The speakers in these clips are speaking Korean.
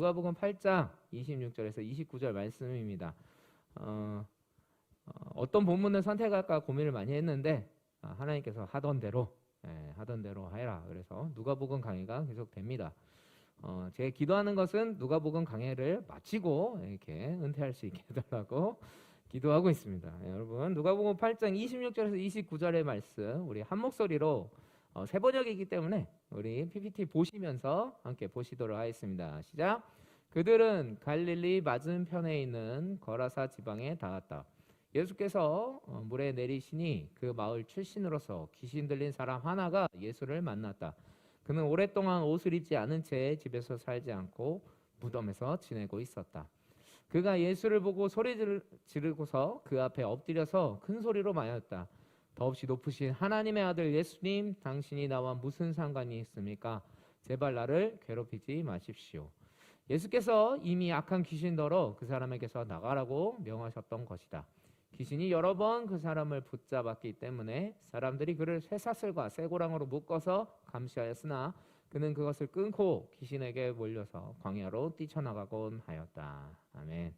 누가복음 8장 26절에서 29절 말씀입니다. 어떤 본문을 선택할까 고민을 많이 했는데 하나님께서 하던 대로 해라. 그래서 누가복음 강의가 계속 됩니다. 제 기도하는 것은 누가복음 강의를 마치고 이렇게 은퇴할 수 있게 해달라고 기도하고 있습니다. 여러분, 누가복음 8장 26절에서 29절의 말씀 우리 한 목소리로 세 번역이기 때문에 우리 PPT 보시면서 함께 보시도록 하겠습니다. 시작. 그들은 갈릴리 맞은편에 있는 거라사 지방에 닿았다. 예수께서 물에 내리시니 그 마을 출신으로서 귀신 들린 사람 하나가 예수를 만났다. 그는 오랫동안 옷을 입지 않은 채 집에서 살지 않고 무덤에서 지내고 있었다. 그가 예수를 보고 소리 지르고서 그 앞에 엎드려서 큰 소리로 말했다. 더없이 높으신 하나님의 아들 예수님, 당신이 나와 무슨 상관이 있습니까? 제발 나를 괴롭히지 마십시오. 예수께서 이미 악한 귀신더러 그 사람에게서 나가라고 명하셨던 것이다. 귀신이 여러 번 그 사람을 붙잡았기 때문에 사람들이 그를 쇠사슬과 쇠고랑으로 묶어서 감시하였으나 그는 그것을 끊고 귀신에게 몰려서 광야로 뛰쳐나가곤 하였다. 아멘.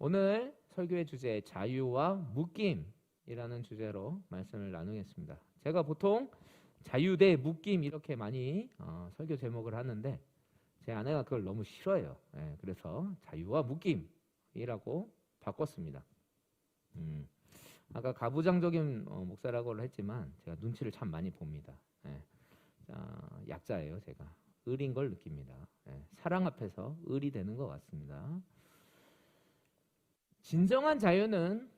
오늘 설교의 주제 자유와 묶임이라는 주제로 말씀을 나누겠습니다. 제가 보통 자유 대 묶임 이렇게 많이 설교 제목을 하는데 제 아내가 그걸 너무 싫어해요. 그래서 자유와 묶임이라고 바꿨습니다. 아까 가부장적인 목사라고 했지만 제가 눈치를 참 많이 봅니다. 약자예요. 제가 을인 걸 느낍니다. 사랑 앞에서 을이 되는 것 같습니다. 진정한 자유는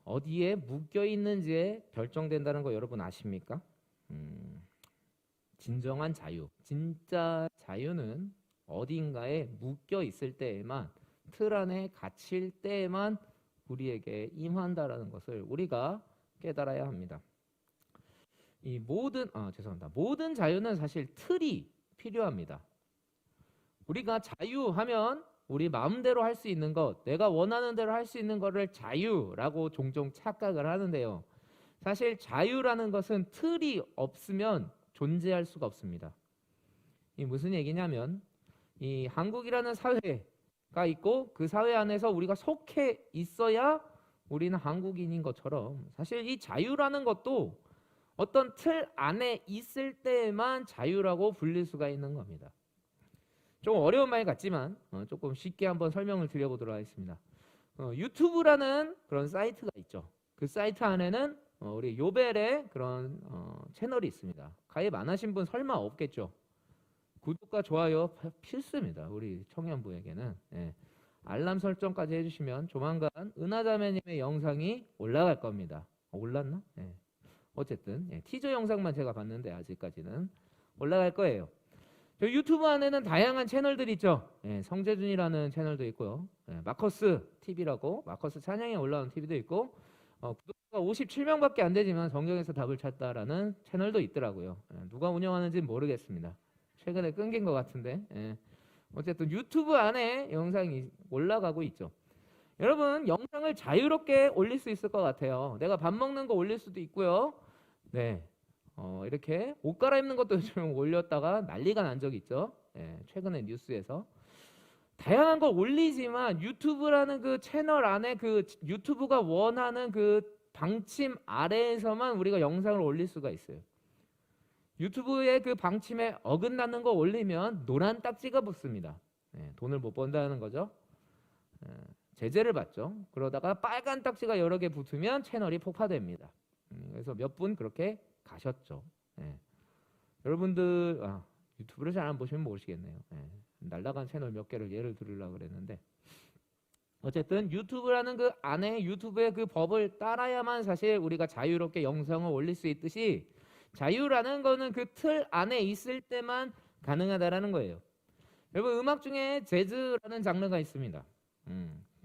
어디에 묶여 있는지에 결정된다는 거 여러분 아십니까? 진정한 자유, 진짜 자유는 어딘가에 묶여 있을 때에만, 틀 안에 갇힐 때에만 우리에게 임한다라는 것을 우리가 깨달아야 합니다. 모든 자유는 사실 틀이 필요합니다. 우리가 자유하면 우리 마음대로 할 수 있는 것, 내가 원하는 대로 할 수 있는 것을 자유라고 종종 착각을 하는데요. 사실 자유라는 것은 틀이 없으면 존재할 수가 없습니다. 이 무슨 얘기냐면 이 한국이라는 사회가 있고 그 사회 안에서 우리가 속해 있어야 우리는 한국인인 것처럼 사실 이 자유라는 것도 어떤 틀 안에 있을 때만 자유라고 불릴 수가 있는 겁니다. 좀 어려운 말 같지만 조금 쉽게 한번 설명을 드려보도록 하겠습니다. 유튜브라는 그런 사이트가 있죠. 그 사이트 안에는 우리 요벨의 그런 채널이 있습니다. 가입 안 하신 분 설마 없겠죠. 구독과 좋아요 필수입니다. 우리 청년부에게는. 알람 설정까지 해주시면 조만간 은하자매님의 영상이 올라갈 겁니다. 올랐나? 어쨌든 티저 영상만 제가 봤는데 아직까지는 올라갈 거예요. 유튜브 안에는 다양한 채널들이 있죠. 성재준이라는 채널도 있고요. 마커스 TV라고 마커스 찬양에 올라오는 TV도 있고 구독자가 57명밖에 안 되지만 성경에서 답을 찾다라는 채널도 있더라고요. 누가 운영하는지는 모르겠습니다. 최근에 끊긴 것 같은데 어쨌든 유튜브 안에 영상이 올라가고 있죠. 여러분 영상을 자유롭게 올릴 수 있을 것 같아요. 내가 밥 먹는 거 올릴 수도 있고요. 이렇게 옷 갈아입는 것도 좀 올렸다가 난리가 난 적 있죠. 최근에 뉴스에서 다양한 걸 올리지만 유튜브라는 그 채널 안에 그 유튜브가 원하는 그 방침 아래에서만 우리가 영상을 올릴 수가 있어요. 유튜브의 그 방침에 어긋나는 거 올리면 노란 딱지가 붙습니다. 돈을 못 번다는 거죠. 제재를 받죠. 그러다가 빨간 딱지가 여러 개 붙으면 채널이 폭파됩니다. 그래서 몇 분 그렇게 가셨죠. 여러분들 유튜브를 잘 안 보시면 모르시겠네요. 날라간 채널 몇 개를 예를 들으려고 그랬는데 어쨌든 유튜브라는 그 안에 유튜브의 그 법을 따라야만 사실 우리가 자유롭게 영상을 올릴 수 있듯이 자유라는 거는 그 틀 안에 있을 때만 가능하다라는 거예요. 여러분 음악 중에 재즈라는 장르가 있습니다.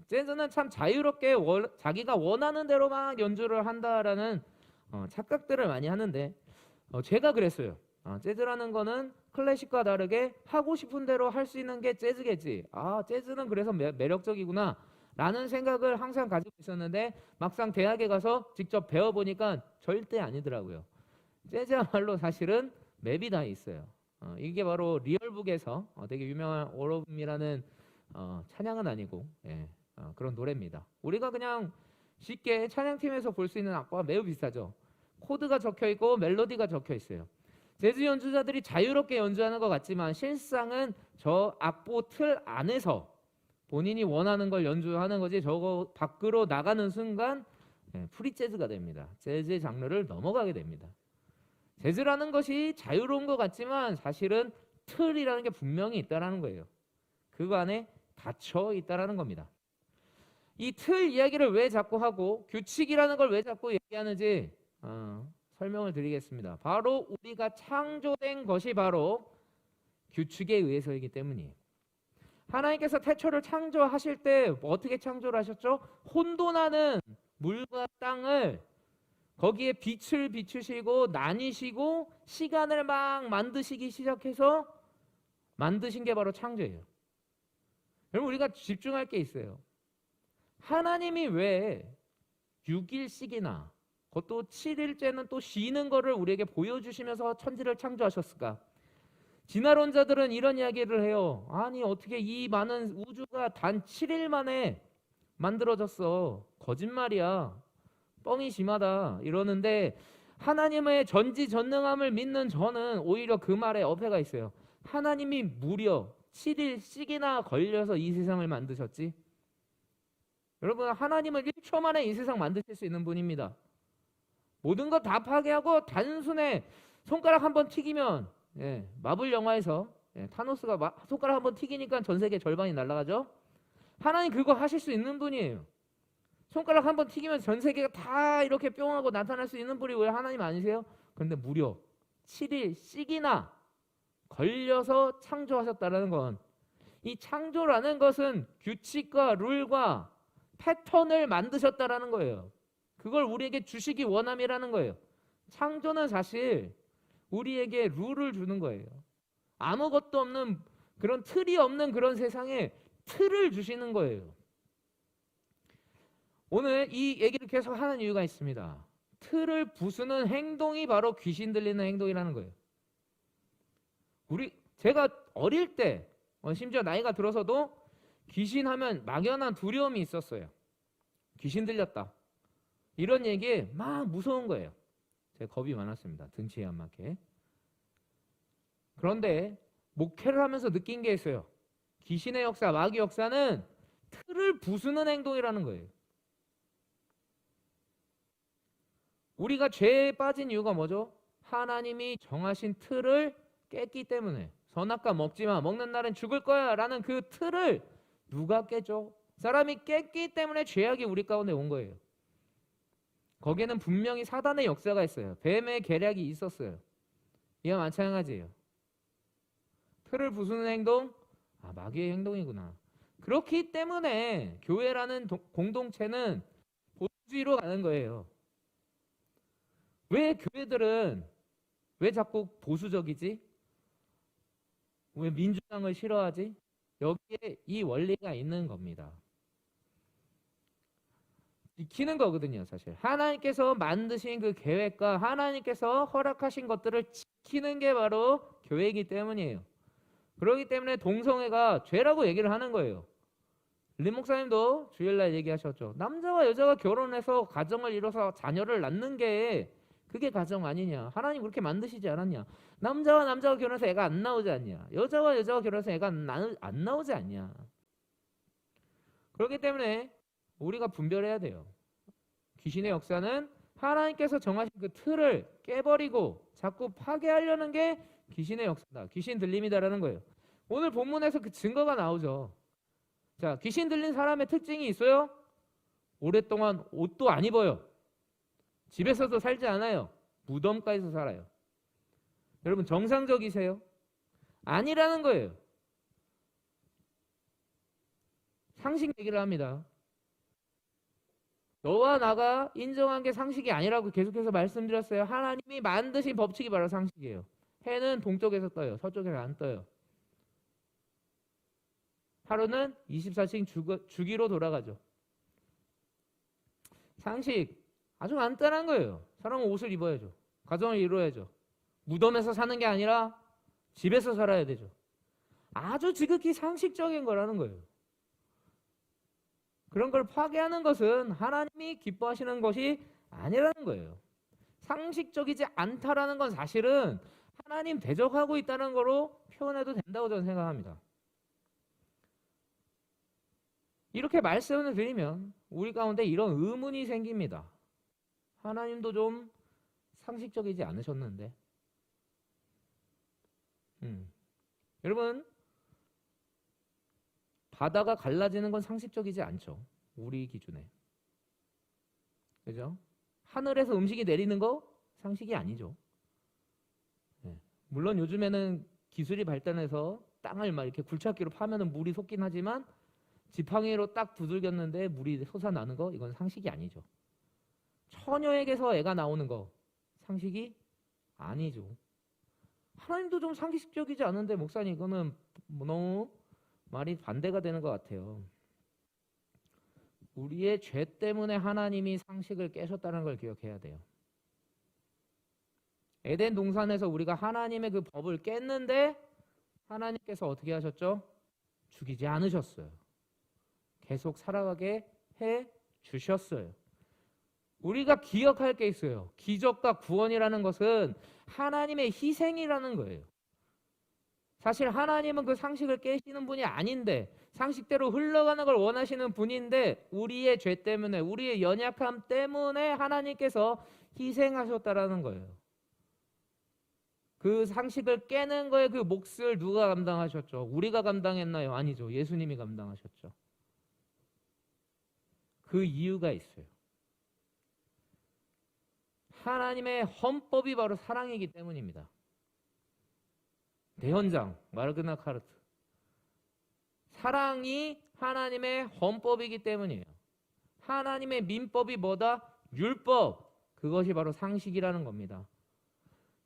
재즈는 참 자유롭게 자기가 원하는 대로 막 연주를 한다라는 착각들을 많이 하는데 제가 그랬어요. 재즈라는 거는 클래식과 다르게 하고 싶은 대로 할 수 있는 게 재즈겠지. 재즈는 그래서 매력적이구나 라는 생각을 항상 가지고 있었는데 막상 대학에 가서 직접 배워보니까 절대 아니더라고요. 재즈야말로 사실은 맵이 다 있어요. 이게 바로 리얼북에서 되게 유명한 오름이라는 찬양은 아니고 그런 노래입니다. 우리가 그냥 쉽게 찬양팀에서 볼 수 있는 악보와 매우 비슷하죠. 코드가 적혀 있고 멜로디가 적혀 있어요. 재즈 연주자들이 자유롭게 연주하는 것 같지만 실상은 저 악보 틀 안에서 본인이 원하는 걸 연주하는 거지, 저거 밖으로 나가는 순간 프리 재즈가 됩니다. 재즈의 장르를 넘어가게 됩니다. 재즈라는 것이 자유로운 것 같지만 사실은 틀이라는 게 분명히 있다라는 거예요. 그 안에 닫혀 있다라는 겁니다. 이 틀 이야기를 왜 자꾸 하고 규칙이라는 걸 왜 자꾸 얘기하는지 설명을 드리겠습니다. 바로 우리가 창조된 것이 바로 규칙에 의해서이기 때문이에요. 하나님께서 태초를 창조하실 때 어떻게 창조를 하셨죠? 혼돈하는 물과 땅을 거기에 빛을 비추시고 나뉘시고 시간을 막 만드시기 시작해서 만드신 게 바로 창조예요. 여러분, 우리가 집중할 게 있어요. 하나님이 왜 6일씩이나 그것도 7일째는 또 쉬는 거를 우리에게 보여주시면서 천지를 창조하셨을까? 진화론자들은 이런 이야기를 해요. 아니, 어떻게 이 많은 우주가 단 7일 만에 만들어졌어? 거짓말이야. 뻥이 심하다. 이러는데 하나님의 전지전능함을 믿는 저는 오히려 그 말에 어폐가 있어요. 하나님이 무려 7일씩이나 걸려서 이 세상을 만드셨지? 여러분, 하나님은 1초 만에 이 세상 만드실 수 있는 분입니다. 모든 거 다 파괴하고 단순에 손가락 한번 튀기면 마블 영화에서 타노스가 손가락 한번 튀기니까 전 세계 절반이 날아가죠. 하나님 그거 하실 수 있는 분이에요. 손가락 한번 튀기면 전 세계가 다 이렇게 뿅하고 나타날 수 있는 분이 왜 하나님 아니세요? 그런데 무려 7일씩이나 걸려서 창조하셨다는 건, 이 창조라는 것은 규칙과 룰과 패턴을 만드셨다라는 거예요. 그걸 우리에게 주시기 원함이라는 거예요. 창조는 사실 우리에게 룰을 주는 거예요. 아무것도 없는 그런 틀이 없는 그런 세상에 틀을 주시는 거예요. 오늘 이 얘기를 계속 하는 이유가 있습니다. 틀을 부수는 행동이 바로 귀신 들리는 행동이라는 거예요. 제가 어릴 때 심지어 나이가 들어서도 귀신 하면 막연한 두려움이 있었어요. 귀신 들렸다, 이런 얘기에 막 무서운 거예요. 제가 겁이 많았습니다. 등치에 안 맞게. 그런데 목회를 하면서 느낀 게 있어요. 귀신의 역사, 마귀 역사는 틀을 부수는 행동이라는 거예요. 우리가 죄에 빠진 이유가 뭐죠? 하나님이 정하신 틀을 깼기 때문에. 선악과 먹지마, 먹는 날은 죽을 거야 라는 그 틀을 누가 깨죠? 사람이 깼기 때문에 죄악이 우리 가운데 온 거예요. 거기에는 분명히 사단의 역사가 있어요. 뱀의 계략이 있었어요. 이와 마찬가지예요. 틀을 부수는 행동, 마귀의 행동이구나. 그렇기 때문에 교회라는 공동체는 보수주의로 가는 거예요. 왜 교회들은 왜 자꾸 보수적이지? 왜 민주당을 싫어하지? 여기에 이 원리가 있는 겁니다. 지키는 거거든요, 사실. 하나님께서 만드신 그 계획과 하나님께서 허락하신 것들을 지키는 게 바로 교회이기 때문이에요. 그렇기 때문에 동성애가 죄라고 얘기를 하는 거예요. 림 목사님도 주일날 얘기하셨죠. 남자와 여자가 결혼해서 가정을 이뤄서 자녀를 낳는 게 그게 가정 아니냐? 하나님 그렇게 만드시지 않았냐? 남자와 남자가 결혼해서 애가 안 나오지 않냐? 여자와 여자가 결혼해서 애가 안 나오지 않냐? 그렇기 때문에 우리가 분별해야 돼요. 귀신의 역사는 하나님께서 정하신 그 틀을 깨버리고 자꾸 파괴하려는 게 귀신의 역사다. 귀신 들림이다라는 거예요. 오늘 본문에서 그 증거가 나오죠. 자, 귀신 들린 사람의 특징이 있어요. 오랫동안 옷도 안 입어요. 집에서도 살지 않아요. 무덤가에서 살아요. 여러분, 정상적이세요? 아니라는 거예요. 상식 얘기를 합니다. 너와 나가 인정한 게 상식이 아니라고 계속해서 말씀드렸어요. 하나님이 만드신 법칙이 바로 상식이에요. 해는 동쪽에서 떠요. 서쪽에서 안 떠요. 하루는 24시간 주기로 돌아가죠. 상식 아주 간단한 거예요. 사람은 옷을 입어야죠. 가정을 이루어야죠. 무덤에서 사는 게 아니라 집에서 살아야 되죠. 아주 지극히 상식적인 거라는 거예요. 그런 걸 파괴하는 것은 하나님이 기뻐하시는 것이 아니라는 거예요. 상식적이지 않다라는 건 사실은 하나님 대적하고 있다는 거로 표현해도 된다고 저는 생각합니다. 이렇게 말씀을 드리면 우리 가운데 이런 의문이 생깁니다. 하나님도 좀 상식적이지 않으셨는데. 여러분, 바다가 갈라지는 건 상식적이지 않죠. 우리 기준에. 그죠? 하늘에서 음식이 내리는 거 상식이 아니죠. 물론 요즘에는 기술이 발달해서 땅을 막 이렇게 굴착기로 파면은 물이 솟긴 하지만 지팡이로 딱 두들겼는데 물이 솟아나는 거 이건 상식이 아니죠. 처녀에게서 애가 나오는 거 상식이 아니죠. 하나님도 좀 상식적이지 않은데 목사님 이거는 너무 말이 반대가 되는 것 같아요. 우리의 죄 때문에 하나님이 상식을 깨셨다는 걸 기억해야 돼요. 에덴 동산에서 우리가 하나님의 그 법을 깼는데 하나님께서 어떻게 하셨죠? 죽이지 않으셨어요. 계속 살아가게 해 주셨어요. 우리가 기억할 게 있어요. 기적과 구원이라는 것은 하나님의 희생이라는 거예요. 사실 하나님은 그 상식을 깨시는 분이 아닌데 상식대로 흘러가는 걸 원하시는 분인데 우리의 죄 때문에 우리의 연약함 때문에 하나님께서 희생하셨다라는 거예요. 그 상식을 깨는 거에 그 몫을 누가 감당하셨죠? 우리가 감당했나요? 아니죠. 예수님이 감당하셨죠. 그 이유가 있어요. 하나님의 헌법이 바로 사랑이기 때문입니다. 대헌장 마르그나 카르트. 사랑이 하나님의 헌법이기 때문이에요. 하나님의 민법이 뭐다? 율법. 그것이 바로 상식이라는 겁니다.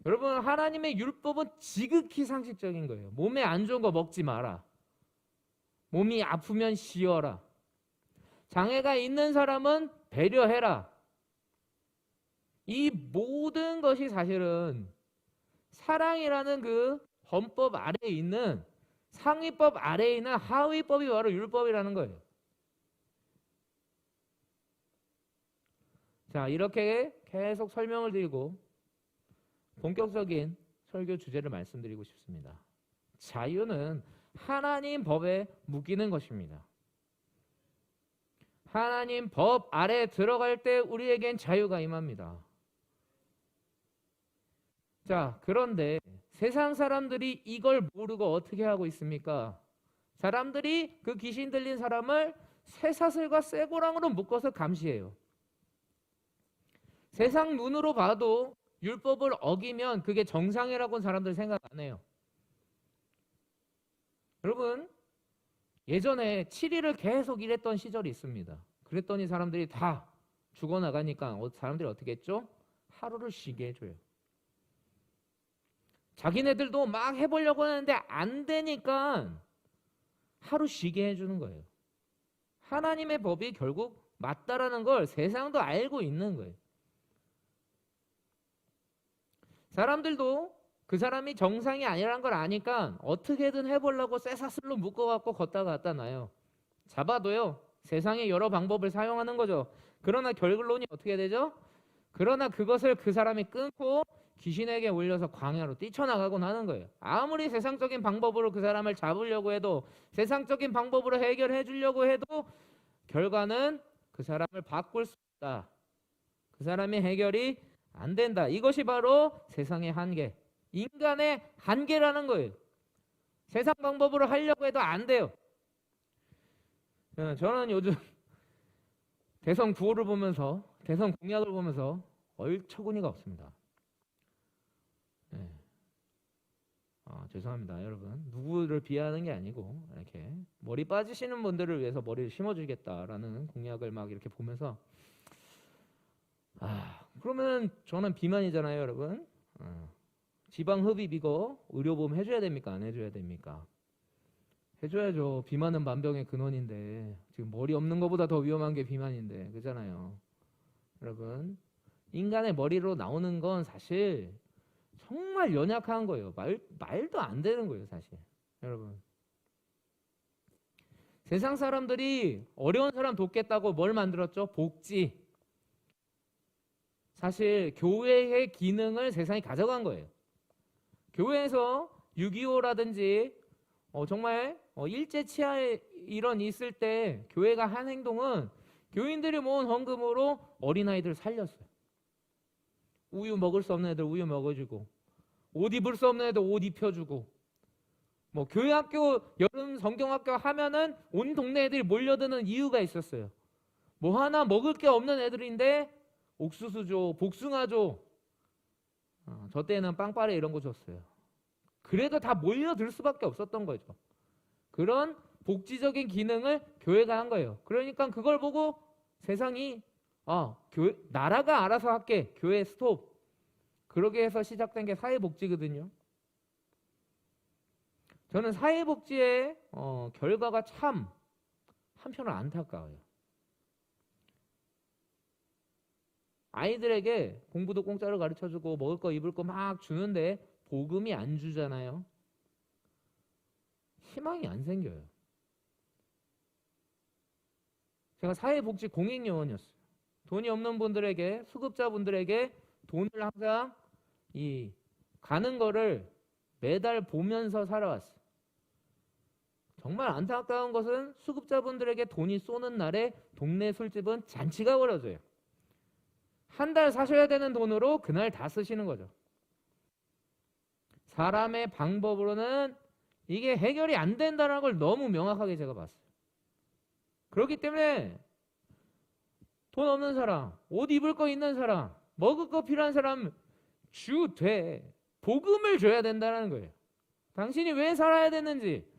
여러분, 하나님의 율법은 지극히 상식적인 거예요. 몸에 안 좋은 거 먹지 마라. 몸이 아프면 쉬어라. 장애가 있는 사람은 배려해라. 이 모든 것이 사실은 사랑이라는 그 헌법 아래에 있는 상위법 아래에 있는 하위법이 바로 율법이라는 거예요. 자, 이렇게 계속 설명을 드리고 본격적인 설교 주제를 말씀드리고 싶습니다. 자유는 하나님 법에 묶이는 것입니다. 하나님 법 아래 들어갈 때 우리에겐 자유가 임합니다. 자, 그런데 세상 사람들이 이걸 모르고 어떻게 하고 있습니까? 사람들이 그 귀신 들린 사람을 쇠사슬과 쇠고랑으로 묶어서 감시해요. 세상 눈으로 봐도 율법을 어기면 그게 정상이라고는 사람들 생각 안 해요. 여러분, 예전에 7일을 계속 일했던 시절이 있습니다. 그랬더니 사람들이 다 죽어나가니까 사람들이 어떻게 했죠? 하루를 쉬게 해줘요. 자기네들도 막 해보려고 하는데 안 되니까 하루 쉬게 해주는 거예요. 하나님의 법이 결국 맞다라는 걸 세상도 알고 있는 거예요. 사람들도 그 사람이 정상이 아니라는 걸 아니까 어떻게든 해보려고 쇠사슬로 묶어갖고 걷다가 갖다 놔요. 잡아도요, 세상의 여러 방법을 사용하는 거죠. 그러나 결론이 어떻게 되죠? 그러나 그것을 그 사람이 끊고 귀신에게 올려서 광야로 뛰쳐나가곤 하는 거예요. 아무리 세상적인 방법으로 그 사람을 잡으려고 해도, 세상적인 방법으로 해결해 주려고 해도 결과는 그 사람을 바꿀 수 없다. 그 사람의 해결이 안 된다. 이것이 바로 세상의 한계, 인간의 한계라는 거예요. 세상 방법으로 하려고 해도 안 돼요. 저는 요즘 대선 구호를 보면서, 대선 공약을 보면서 얼처구니가 없습니다. 네. 죄송합니다, 여러분. 누구를 비하하는 게 아니고 이렇게 머리 빠지시는 분들을 위해서 머리를 심어주겠다라는 공약을 막 이렇게 보면서 그러면 저는 비만이잖아요, 여러분. 지방 흡입 이거 의료보험 해줘야 됩니까? 안 해줘야 됩니까? 해줘야죠. 비만은 만병의 근원인데 지금 머리 없는 것보다 더 위험한 게 비만인데, 그렇잖아요. 여러분, 인간의 머리로 나오는 건 사실 정말 연약한 거예요. 말도 안 되는 거예요, 사실. 여러분. 세상 사람들이 어려운 사람 돕겠다고 뭘 만들었죠? 복지. 사실 교회의 기능을 세상이 가져간 거예요. 교회에서 6.25라든지 정말 일제 치하에 이런 있을 때 교회가 한 행동은 교인들이 모은 헌금으로 어린아이들 살렸어요. 우유 먹을 수 없는 애들 우유 먹어주고, 옷 입을 수 없는 애들 옷 입혀주고, 뭐 교회학교 여름 성경학교 하면은 온 동네 애들이 몰려드는 이유가 있었어요. 뭐 하나 먹을 게 없는 애들인데 옥수수 줘, 복숭아 줘. 저 때는 빵빠레 이런 거 줬어요. 그래도 다 몰려들 수밖에 없었던 거죠. 그런 복지적인 기능을 교회가 한 거예요. 그러니까 그걸 보고 세상이 나라가 알아서 할게. 교회 스톱. 그러게 해서 시작된 게 사회복지거든요. 저는 사회복지의 결과가 참 한편으로 안타까워요. 아이들에게 공부도 공짜로 가르쳐주고 먹을 거 입을 거 막 주는데 복음이 안 주잖아요. 희망이 안 생겨요. 제가 사회복지 공익요원이었어요. 돈이 없는 분들에게, 수급자분들에게 돈을 항상 가는 거를 매달 보면서 살아왔어요. 정말 안타까운 것은 수급자분들에게 돈이 쏘는 날에 동네 술집은 잔치가 벌어져요. 한 달 사셔야 되는 돈으로 그날 다 쓰시는 거죠. 사람의 방법으로는 이게 해결이 안 된다는 걸 너무 명확하게 제가 봤어요. 그렇기 때문에 돈 없는 사람, 옷 입을 거 있는 사람, 먹을 거 필요한 사람 복음을 줘야 된다는 거예요. 당신이 왜 살아야 되는지,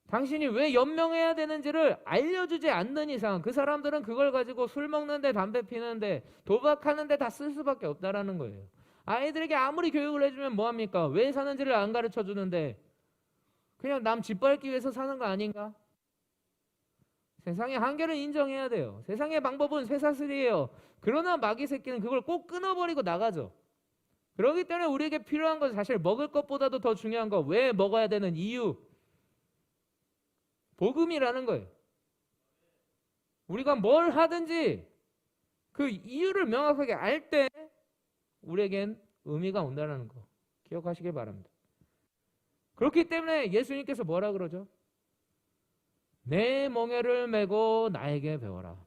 당신이 왜 연명해야 되는지를 알려주지 않는 이상 그 사람들은 그걸 가지고 술 먹는데, 담배 피는데, 도박하는데 다 쓸 수밖에 없다라는 거예요. 아이들에게 아무리 교육을 해주면 뭐합니까? 왜 사는지를 안 가르쳐 주는데 그냥 남 짓밟기 위해서 사는 거 아닌가? 세상의 한계를 인정해야 돼요. 세상의 방법은 쇠사슬이에요. 그러나 마귀 새끼는 그걸 꼭 끊어버리고 나가죠. 그렇기 때문에 우리에게 필요한 건 사실 먹을 것보다도 더 중요한 거, 왜 먹어야 되는 이유, 복음이라는 거예요. 우리가 뭘 하든지 그 이유를 명확하게 알 때 우리에겐 의미가 온다는 거 기억하시길 바랍니다. 그렇기 때문에 예수님께서 뭐라 그러죠? 내 멍에를 메고 나에게 배워라.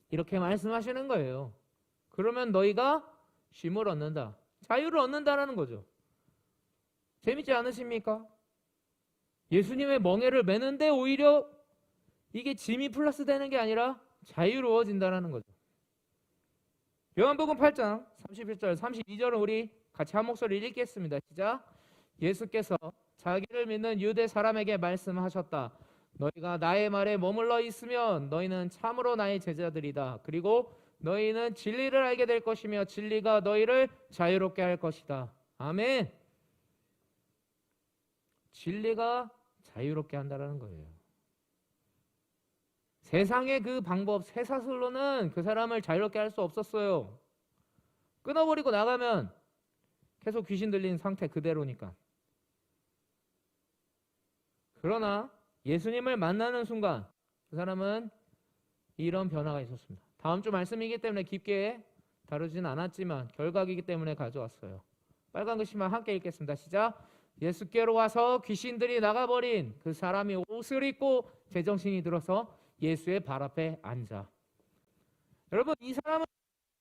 이렇게 말씀하시는 거예요. 그러면 너희가 쉼을 얻는다. 자유를 얻는다라는 거죠. 재밌지 않으십니까? 예수님의 멍에를 메는데 오히려 이게 짐이 플러스 되는 게 아니라 자유로워진다라는 거죠. 요한복음 8장 31절 32절은 우리 같이 한 목소리 읽겠습니다. 시작. 예수께서 자기를 믿는 유대 사람에게 말씀하셨다. 너희가 나의 말에 머물러 있으면 너희는 참으로 나의 제자들이다. 그리고 너희는 진리를 알게 될 것이며 진리가 너희를 자유롭게 할 것이다. 아멘. 진리가 자유롭게 한다는 거예요. 세상의 그 방법, 쇠사슬로는 그 사람을 자유롭게 할 수 없었어요. 끊어버리고 나가면 계속 귀신 들린 상태 그대로니까. 그러나 예수님을 만나는 순간 그 사람은 이런 변화가 있었습니다. 다음 주 말씀이기 때문에 깊게 다루진 않았지만 결각이기 때문에 가져왔어요. 빨간 글씨만 함께 읽겠습니다. 시작. 예수께로 와서 귀신들이 나가버린 그 사람이 옷을 입고 제정신이 들어서 예수의 발 앞에 앉아. 여러분, 이 사람은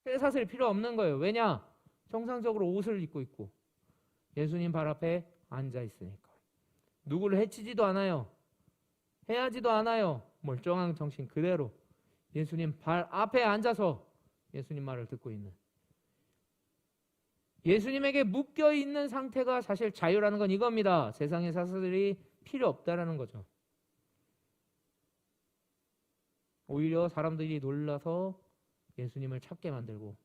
쇠사슬 필요 없는 거예요. 왜냐? 정상적으로 옷을 입고 있고 예수님 발 앞에 앉아 있으니까. 누구를 해치지도 않아요. 해하지도 않아요. 멀쩡한 정신 그대로 예수님 발 앞에 앉아서 예수님 말을 듣고 있는, 예수님에게 묶여있는 상태가 사실 자유라는 건 이겁니다. 세상의 사슬들이 필요 없다라는 거죠. 오히려 사람들이 놀라서 예수님을 찾게 만들고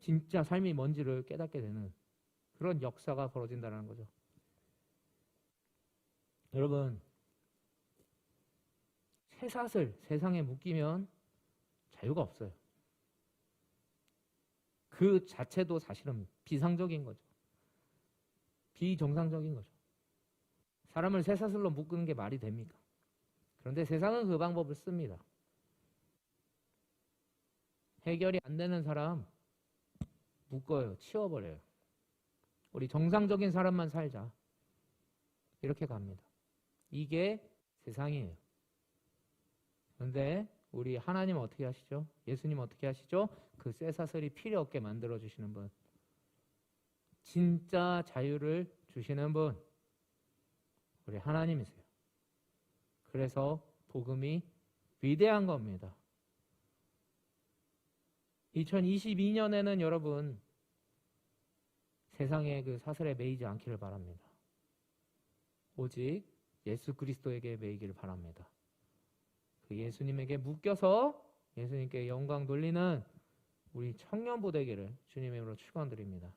진짜 삶이 뭔지를 깨닫게 되는 그런 역사가 벌어진다는 거죠. 여러분, 쇠사슬 세상에 묶이면 자유가 없어요. 그 자체도 사실은 비상적인 거죠. 비정상적인 거죠. 사람을 쇠사슬로 묶는 게 말이 됩니까? 그런데 세상은 그 방법을 씁니다. 해결이 안 되는 사람 묶어요. 치워버려요. 우리 정상적인 사람만 살자. 이렇게 갑니다. 이게 세상이에요. 그런데 우리 하나님 어떻게 하시죠? 예수님 어떻게 하시죠? 그 쇠사슬이 필요 없게 만들어 주시는 분. 진짜 자유를 주시는 분. 우리 하나님이세요. 그래서 복음이 위대한 겁니다. 2022년에는 여러분 세상에 그 사슬에 매이지 않기를 바랍니다. 오직 예수 그리스도에게 매이기를 바랍니다. 그 예수님에게 묶여서 예수님께 영광 돌리는 우리 청년부 되기를 주님의 이름으로 축원드립니다.